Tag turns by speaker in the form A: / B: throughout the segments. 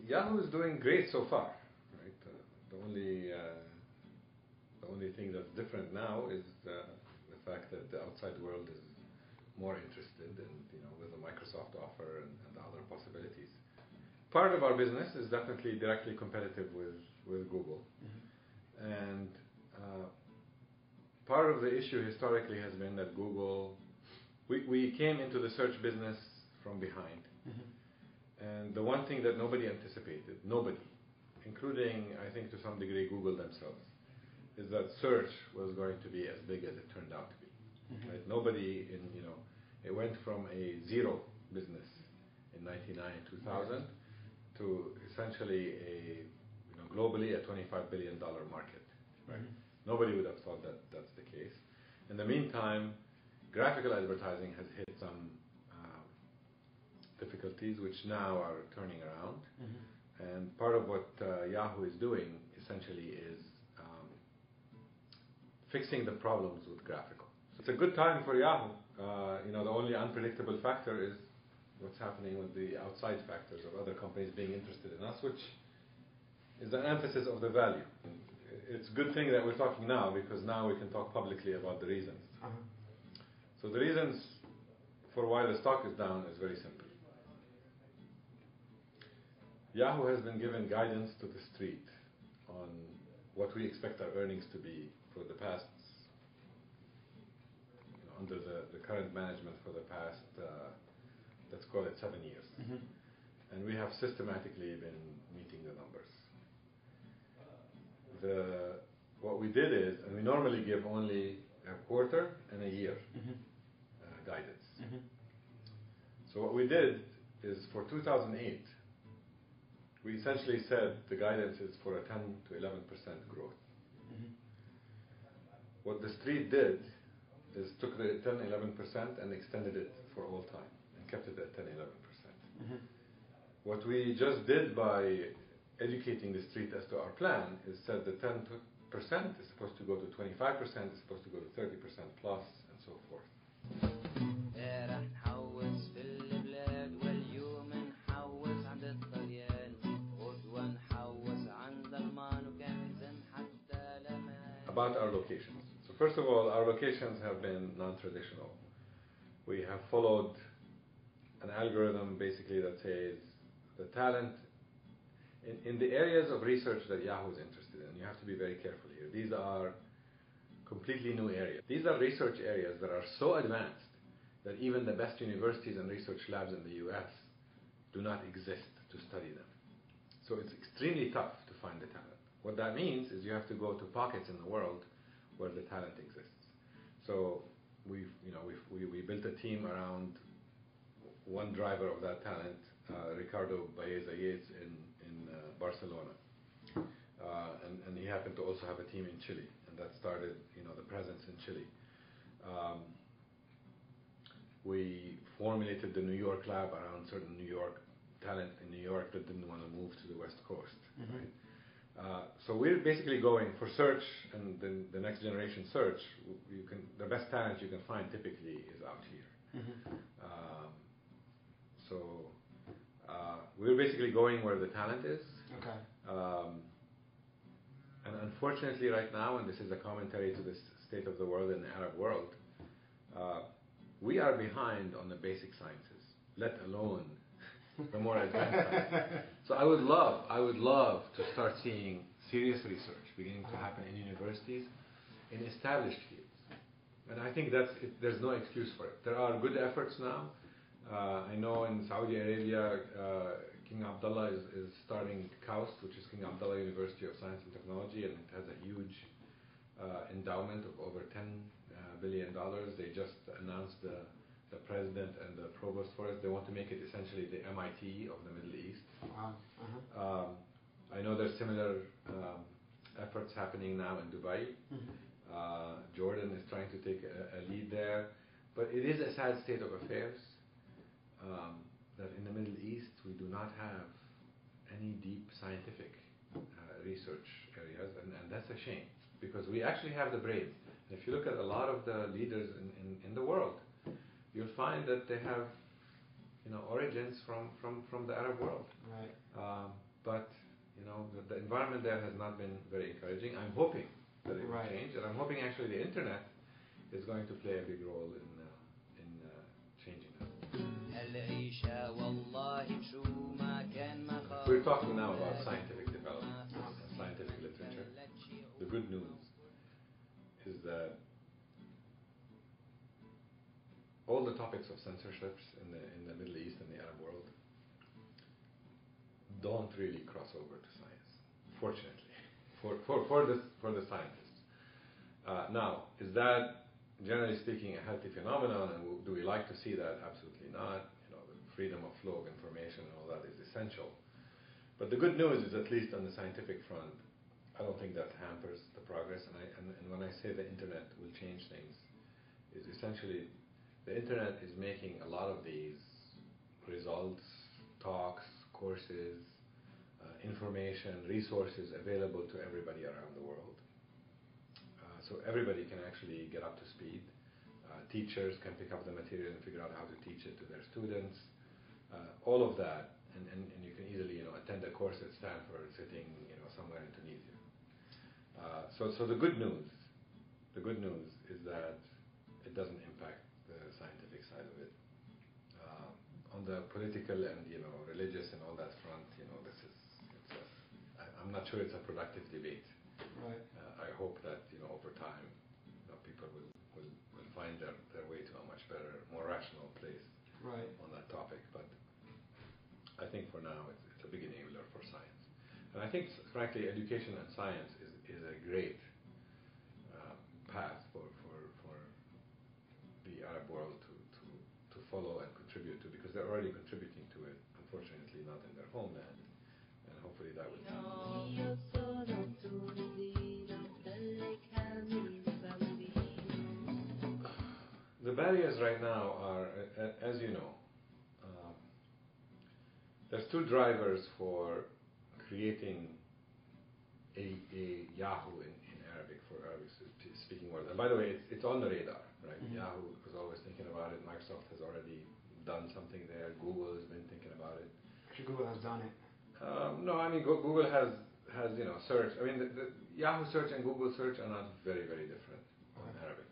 A: Yahoo is doing great so far, right? The only thing that's different now is the fact that the outside world is more interested in, with the Microsoft offer and the other possibilities. Part of our business is definitely directly competitive with Google. And part of the issue historically has been that Google, we came into the search business from behind. And the one thing that nobody anticipated, nobody, including I think to some degree Google themselves, is that search was going to be as big as it turned out to be. Right? Nobody it went from a zero business in 99, 2000 to essentially globally a $25 billion market. Right? Nobody would have thought that that's the case. In the meantime, graphical advertising has hit some difficulties, which now are turning around. And part of what Yahoo is doing essentially is fixing the problems with graphical. So it's a good time for Yahoo. The only unpredictable factor is what's happening with the outside factors of other companies being interested in us, which is an emphasis of the value. It's a good thing that we're talking now, because now we can talk publicly about the reasons. So the reasons for why the stock is down is very simple. Yahoo has been given guidance to the street on what we expect our earnings to be for the past, under the current management for the past, let's call it 7 years. And we have systematically been meeting the numbers. What we did is, and we normally give only a quarter and a year guidance. So what we did is for 2008, we essentially said the guidance is for a 10 to 11% growth. What the street did is took the 10, 11% and extended it for all time and kept it at 10, 11%. What we just did by educating the street as to our plan is said the 10% is supposed to go to 25%, is supposed to go to 30% plus, and so forth. About our locations. So first of all, our locations have been non-traditional. We have followed an algorithm basically that says the talent in the areas of research that Yahoo is interested in. You have to be very careful here. These are completely new areas. These are research areas that are so advanced that even the best universities and research labs in the US do not exist to study them. So it's extremely tough to find the talent. What that means is you have to go to pockets in the world where the talent exists. So we built a team around one driver of that talent, Ricardo Baeza-Yates in Barcelona, and he happened to also have a team in Chile, and that started the presence in Chile. We formulated the New York lab around certain New York talent in New York that didn't want to move to the West Coast. Right? So we're basically going for search, and then the next generation search. The best talent you can find typically is out here. So we're basically going where the talent is. And unfortunately, right now, and this is a commentary to the state of the world and the Arab world, we are behind on the basic sciences, let alone the more advanced sciences. So I would love to start seeing serious research beginning to happen in universities in established fields. And I think there's no excuse for it. There are good efforts now. I know in Saudi Arabia, King Abdullah is starting KAUST, which is King Abdullah University of Science and Technology, and it has a huge endowment of over $10 billion. They just announced the president and the provost for it. They want to make it essentially the MIT of the Middle East. I know there's similar efforts happening now in Dubai. Jordan is trying to take a lead there. But it is a sad state of affairs that in the Middle East we do not have any deep scientific research areas, and that's a shame, because we actually have the brains. And if you look at a lot of the leaders in the world, you'll find that they have origins from the Arab world. but the environment there has not been very encouraging. I'm hoping that it will change, and I'm hoping actually the internet is going to play a big role in changing that. We're talking now about scientific development and scientific literature. The good news is that all the topics of censorships in the Middle East and the Arab world don't really cross over to science, fortunately, for the scientists. Now, is that, generally speaking, a healthy phenomenon, and do we like to see that? Absolutely not. The freedom of flow of information and all that is essential. But the good news is, at least on the scientific front, I don't think that hampers the progress. And when I say the internet will change things, is essentially the internet is making a lot of these results, talks, courses, information, resources available to everybody around the world. So everybody can actually get up to speed. Teachers can pick up the material and figure out how to teach it to their students. All of that, and you can easily attend a course at Stanford sitting somewhere in Tunisia. So the good news is that it doesn't impact the scientific side of it. On the political and religious and all that front, I'm not sure it's a productive debate.
B: Right.
A: I hope that over time, people will find their way to a much better, more rational place on that topic. But I think for now, it's a big enabler for science. And I think, frankly, education and science is a great path for the Arab world to follow and contribute to, because they're already contributing to it, unfortunately not in their homeland. And hopefully that will continue. The barriers right now are, as you know, there's two drivers for creating a Yahoo in Arabic, for Arabic-speaking world. And by the way, it's on the radar, right? Mm-hmm. Yahoo was always thinking about it. Microsoft has already done something there. Google has been thinking about it.
B: Actually, Google has done it.
A: No, I mean, Google has search. I mean, the Yahoo search and Google search are not very, very different in Arabic.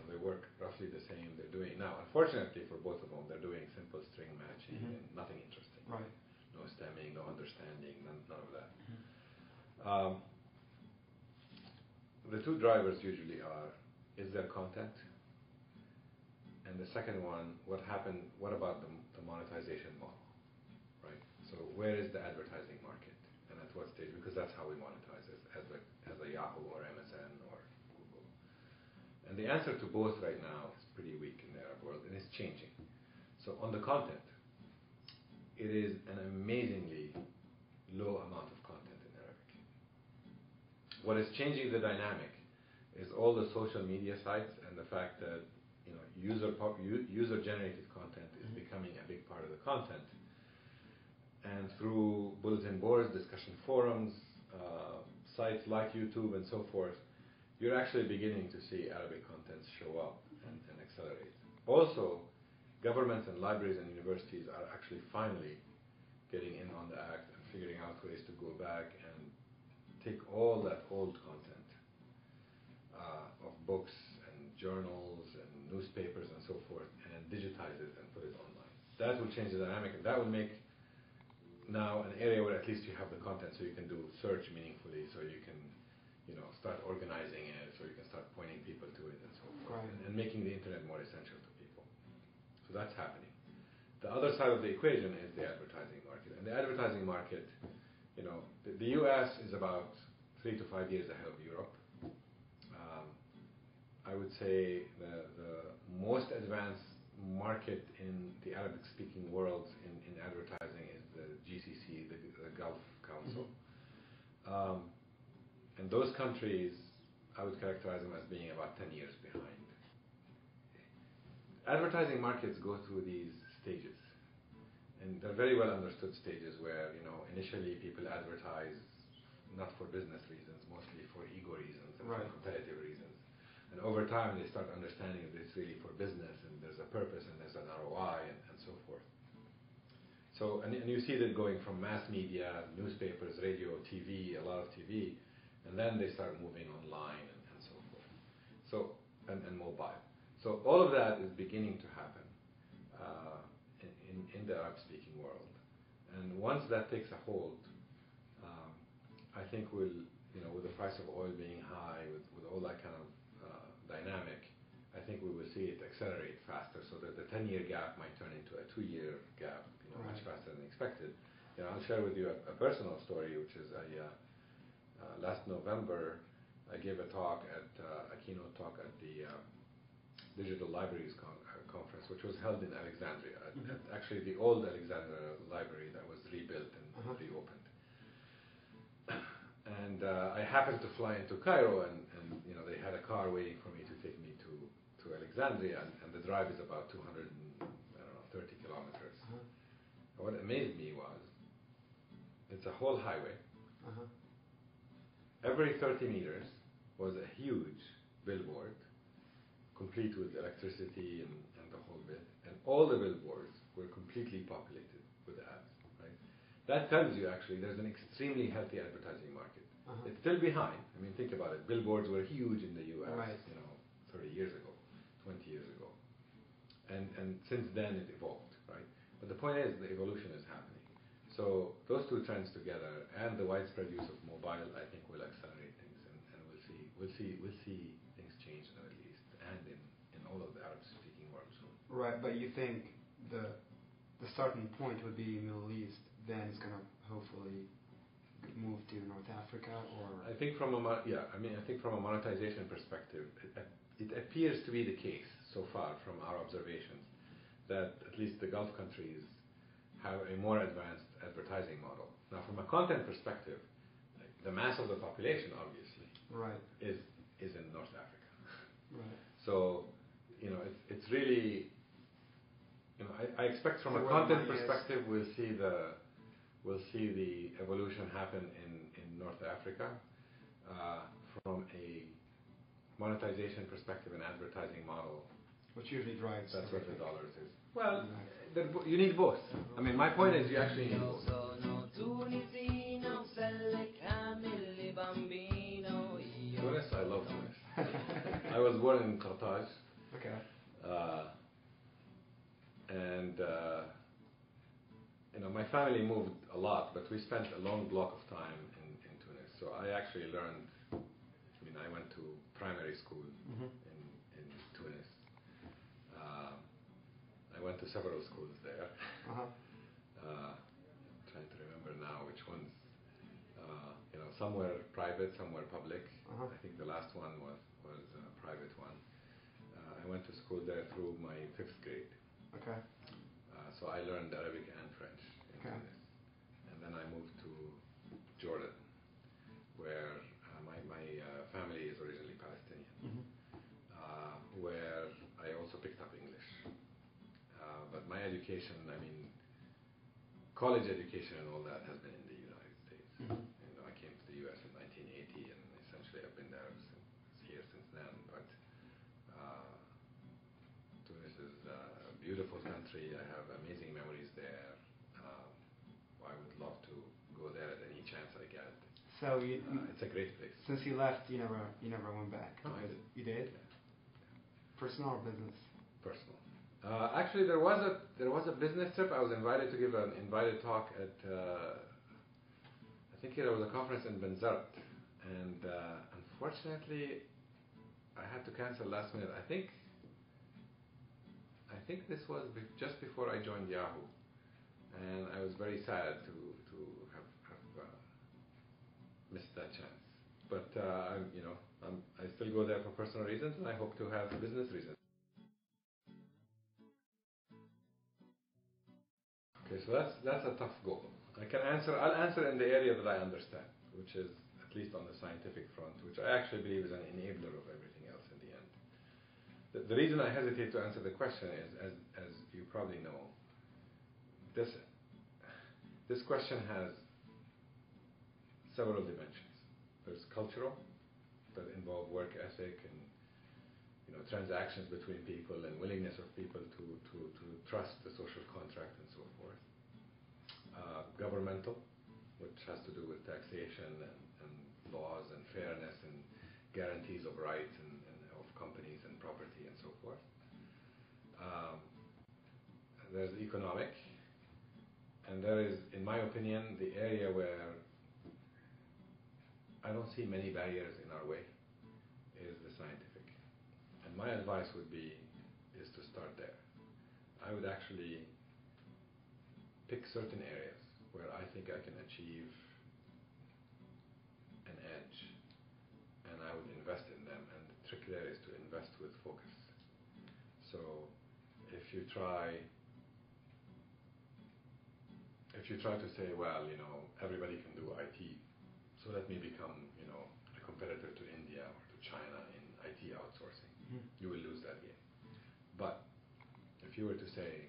A: They work roughly the same. They're doing, now, unfortunately for both of them, they're doing simple string matching and nothing interesting.
B: Right.
A: No stemming, no understanding, none of that. The two drivers usually are, is there content? And the second one, what about the monetization model, right? So where is the advertising market, and at what stage? Because that's how we monetize as a Yahoo or MSN or Google. And the answer to both right now is pretty weak in the Arab world, and it's changing. So on the content, it is an amazingly low amount of content in Arabic. What is changing the dynamic is all the social media sites and the fact that user-generated content is becoming a big part of the content. And through bulletin boards, discussion forums, sites like YouTube and so forth, you're actually beginning to see Arabic content show up and accelerate. Also, governments and libraries and universities are actually finally getting in on the act and figuring out ways to go back and take all that old content of books and journals and newspapers and so forth and digitize it and put it online. That will change the dynamic, and that will make now an area where at least you have the content so you can do search meaningfully, so you can start organizing it, so you can start pointing people to it and so forth, and making the internet more essential to people. So that's happening. The other side of the equation is the advertising market. And the advertising market, the US is about 3 to 5 years ahead of Europe. I would say the most advanced market in the Arabic-speaking world in advertising is the GCC, the Gulf Council. And those countries, I would characterize them as being about 10 years behind. Advertising markets go through these stages. And they're very well understood stages where, initially people advertise not for business reasons, mostly for ego reasons and for competitive reasons. And over time they start understanding that it's really for business and there's a purpose and there's an ROI and so forth. So, and you see that going from mass media, newspapers, radio, TV, a lot of TV, and then they start moving online and so forth. So, and mobile. So all of that is beginning to happen in the Arab-speaking world. And once that takes a hold, I think we'll, with the price of oil being high, with all that kind of dynamic, I think we will see it accelerate faster, so that the 10-year gap might turn into a 2-year gap, much faster than expected. I'll share with you a personal story, which is last November, I gave a keynote talk at the Digital Libraries Conference, which was held in Alexandria, at actually the old Alexandria Library that was rebuilt and reopened. And I happened to fly into Cairo, and they had a car waiting for me to take me to Alexandria, and the drive is about 230 kilometers. And what amazed me was, it's a whole highway. Every 30 meters was a huge billboard, complete with electricity and the whole bit, and all the billboards were completely populated with ads. Right? That tells you actually there's an extremely healthy advertising market. It's still behind. I mean, think about it. Billboards were huge in the U.S. 30 years ago, 20 years ago, and since then it evolved, right? But the point is, the evolution is happening. So those two trends together, and the widespread use of mobile, I think will accelerate things, and we'll see things change in the Middle East and in all of the Arab-speaking world soon.
B: Right, but you think the starting point would be Middle East, then it's going to hopefully move to North Africa, or
A: I think from a monetization perspective, it appears to be the case so far from our observations that at least the Gulf countries have a more advanced advertising model. Now, from a content perspective, the mass of the population, obviously, is in North Africa.
B: Right.
A: So, it's really, I expect from a content perspective, we'll see the evolution happen in North Africa. From a monetization perspective and advertising model,
B: which usually drives.
A: That's what the dollars is. Well, you need both. I mean, my point is you actually need both. Tunis, I love Tunis. I was born in Carthage.
B: Okay.
A: And my family moved a lot, but we spent a long block of time in Tunis. So I actually learned. I went to primary school in Tunis. I went to several schools there. Trying to remember now which ones. Some were private, some were public. I think the last one was a private one. I went to school there through my 5th grade.
B: Okay.
A: So I learned Arabic and French in Tunis. And then I moved to Jordan, where my family is originally Palestinian, where I also picked up English. But my education, college education and all that has been in the United States. I came to the U.S. in 1980, and essentially I've been here since then. But Tunis is a beautiful country. I have amazing memories there. I would love to go there at any chance I get.
B: So
A: it's a great place.
B: Since you left, you never went back.
A: No, I did.
B: You did?
A: Yeah.
B: Personal or business?
A: Personal. Actually, there was a business trip. I was invited to give an invited talk at I think there was a conference in Benzert, and unfortunately, I had to cancel last minute. I think this was just before I joined Yahoo, and I was very sad to have missed that chance. But I still go there for personal reasons, and I hope to have business reasons. Okay, so that's a tough goal. I'll answer in the area that I understand, which is at least on the scientific front, which I actually believe is an enabler of everything else in the end. The reason I hesitate to answer the question is, as you probably know, this question has several dimensions. There's cultural, that involve work ethic and transactions between people and willingness of people to trust the social contract and so forth. governmental, which has to do with taxation and laws and fairness and guarantees of rights and of companies and property and so forth. There's economic, and there is, in my opinion, the area where I don't see many barriers in our way is the scientific. And my advice would be is to start there. I would actually pick certain areas where I think I can achieve an edge, and I would invest in them. And the trick there is to invest with focus. So if you try to say, well, you know, everybody can do IT, so let me become, you know, a competitor to India or to China in IT outsourcing, you will lose that game. But if you were to say,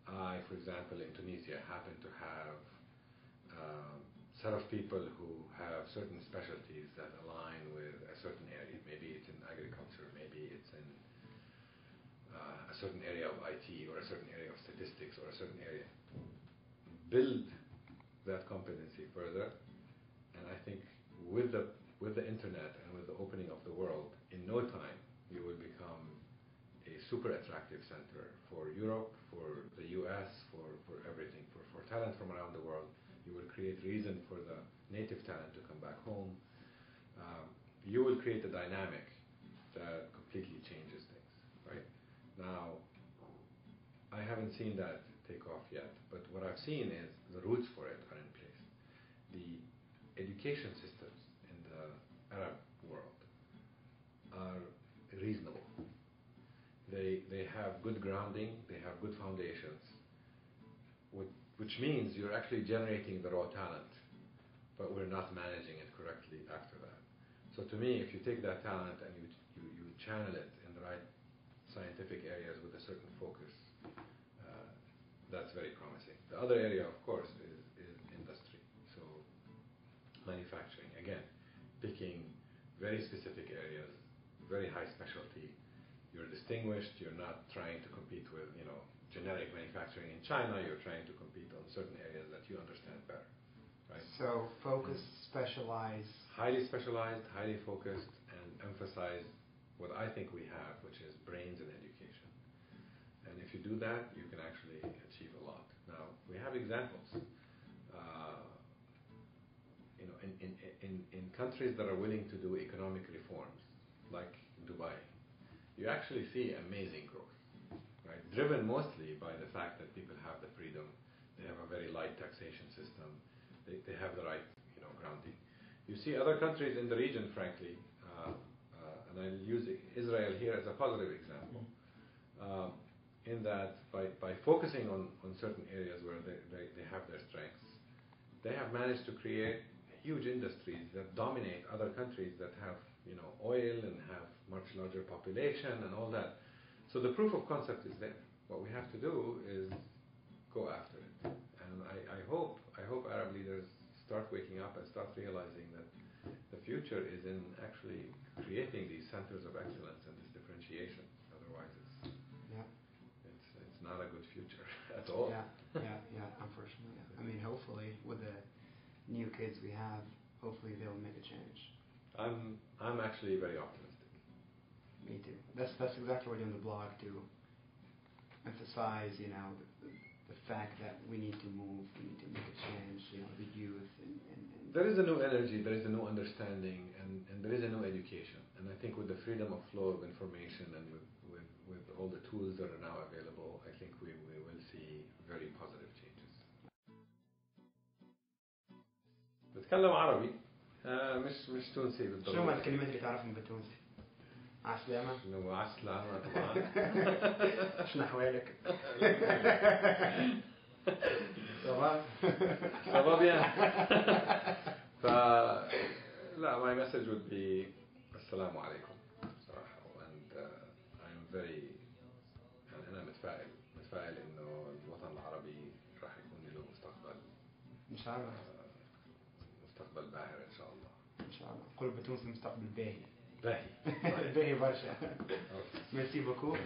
A: I, for example, in Tunisia happen to have a set of people who have certain specialties that align with a certain area. Maybe it's in agriculture, maybe it's in a certain area of IT or a certain area of statistics or a certain area. Build that competency further, and I think with the internet and with the opening of the world, in no time you will become a super attractive center for Europe, for the US, for everything, for talent from around the world. You will create reason for the native talent to come back home. You will create a dynamic that completely changes things, right? Now, I haven't seen that take off yet, but what I've seen is the roots for it are in place. The education systems in the Arab world are reasonable. They have good grounding, they have good foundations, which means you're actually generating the raw talent, but we're not managing it correctly after that. So to me, if you take that talent and you channel it in the right scientific areas with a certain focus, that's very promising. The other area, of course, is industry. So manufacturing, again, picking very specific areas, very high specialty. You're distinguished. You're not trying to compete with, you know, generic manufacturing in China. You're trying to compete on certain areas that you understand better, right?
B: So focus, specialize.
A: Highly specialized, highly focused, and emphasize what I think we have, which is brains and education. And if you do that, you can actually achieve a lot. Now, we have examples. You know, in countries that are willing to do economic reforms, like Dubai, you actually see amazing growth, right? Driven mostly by the fact that people have the freedom, they have a very light taxation system, they have the right, you know, grounding. You see other countries in the region, frankly, and I'll use Israel here as a positive example, in that by focusing on certain areas where they have their strengths, they have managed to create huge industries that dominate other countries that have, you know, oil and have much larger population and all that. So the proof of concept is there. What we have to do is go after it. And I hope Arab leaders start waking up and start realizing that the future is in actually creating these centers of excellence and this differentiation. Otherwise, it's not a good future at all.
B: Yeah. Unfortunately, yeah. I mean, hopefully, with the new kids we have, hopefully they'll make a change.
A: I'm actually very optimistic.
B: Me too. That's exactly what I do on the blog, to emphasize, you know, the fact that we need to move, we need to make a change, you know, the youth and
A: there is a new energy, there is a new understanding, and there is a new education. And I think with the freedom of flow of information and with all the tools that are now available, I think we will see very positive changes. بتكلم عربي مش تونسي بالضبط.
B: شنو الكلمات اللي تعرفهم بالتونسي؟ عسلامة.
A: شنو عسلامة طبعا.
B: شنو أحوالك؟ Ça
A: va bien. لا, my message would be السلام عليكم صراحة. And I'm very أنا متفائل إنه الوطن العربي راح يكون له مستقبل.
B: إن شاء الله.
A: مستقبل باهر إن شاء الله.
B: إن شاء الله. قل بتونس مستقبل باهي.
A: باهي
B: برشا. ميرسي بوكو.